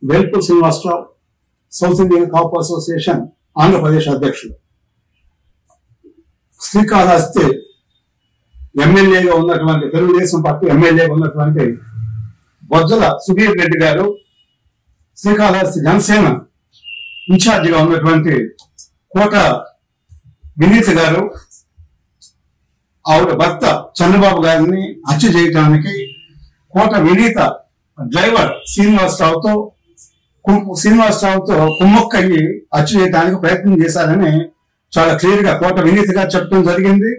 Velpur Srinivasarao, south Indian కాపు association Andhra Pradesh అధ్యక్షుడు. శ్రీకాళహస్తి ఎమ్మెల్యేగా ఉన్నటువంటి, తెలుగుదేశం పార్టీ ఎమ్మెల్యేగా ఉన్నటువంటి బొజ్జల సుధీర్ రెడ్డి గారు, శ్రీకాళహస్తి జనసేన ఇన్ఛార్జిగా ఉన్నటువంటి కోట వినీత గారు, ఆవిడ భర్త చంద్రబాబు గారిని హత్య చేయడానికి కోట వినీత డ్రైవర్ శ్రీనివాసరావుతో కుమ్మక్కయ్యి హత్య చేయడానికి ప్రయత్నం చేశారని చాలా క్లియర్ గా కోట వినీత గారు చెప్పడం జరిగింది.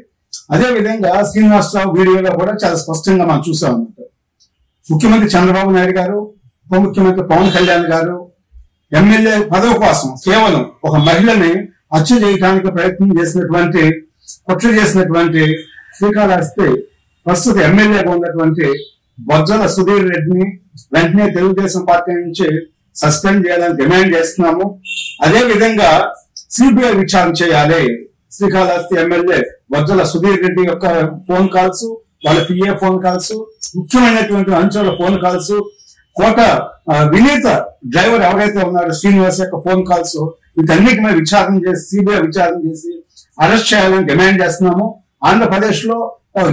అదే విధంగా శ్రీనివాసరావు వీడియోలో కూడా చాలా స్పష్టంగా మనం చూసాం అన్నమాట. ముఖ్యమంత్రి చంద్రబాబు నాయుడు గారు, ఉప ముఖ్యమంత్రి పవన్ కళ్యాణ్ గారు ఎమ్మెల్యే పదవి కోసం కేవలం ఒక మహిళని హత్య చేయడానికి ప్రయత్నం చేసినటువంటి, కుట్ర చేసినటువంటి శ్రీకాళహస్తి ప్రస్తుత ఎమ్మెల్యేగా ఉన్నటువంటి బొజ్జల సుధీర్ రెడ్డిని వెంటనే తెలుగుదేశం పార్టీ నుంచి సస్పెండ్ చేయాలని డిమాండ్ చేస్తున్నాము. అదే విధంగా సిబిఐ విచారణ చేయాలి. శ్రీకాళహస్తి ఎమ్మెల్యే బొజ్జల సుధీర్ రెడ్డి యొక్క ఫోన్ కాల్స్, వాళ్ళ పిఏ ఫోన్ కాల్స్, ముఖ్యమైనటువంటి అంశాల ఫోన్ కాల్స్, కోట వినీత డ్రైవర్ ఎవరైతే ఉన్నారో శ్రీనివాస్ యొక్క ఫోన్ కాల్స్, వీటన్నిటి మీద విచారణ చేసి సిబిఐ విచారణ చేసి అరెస్ట్ చేయాలని డిమాండ్ చేస్తున్నాము. ఆంధ్రప్రదేశ్ లో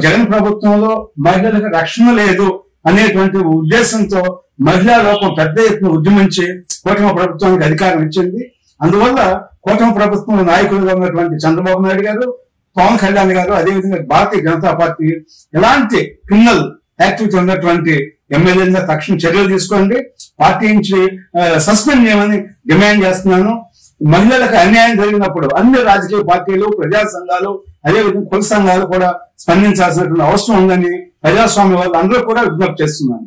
జగన్ ప్రభుత్వంలో మహిళలకు రక్షణ లేదు అనేటువంటి ఉద్దేశంతో మహిళా లోకం పెద్ద ఎత్తున ఉద్యమించి కూటమి ప్రభుత్వానికి అధికారం ఇచ్చింది. అందువల్ల కూటమి ప్రభుత్వంలో నాయకులుగా ఉన్నటువంటి చంద్రబాబు నాయుడు గారు, పవన్ కళ్యాణ్ గారు, అదేవిధంగా భారతీయ జనతా పార్టీ ఎలాంటి క్రిమినల్ యాక్టివిటీ ఉన్నటువంటి ఎమ్మెల్యేలుగా తక్షణ చర్యలు తీసుకోండి, పార్టీ నుంచి సస్పెండ్ చేయమని డిమాండ్ చేస్తున్నాను. మహిళలకు అన్యాయం జరిగినప్పుడు అన్ని రాజకీయ పార్టీలు, ప్రజా సంఘాలు, అదేవిధంగా కుల సంఘాలు కూడా స్పందించాల్సినటువంటి అవసరం ఉందని ప్రజాస్వామ్య వాళ్ళు అందరూ కూడా విజ్ఞప్తి చేస్తున్నాను.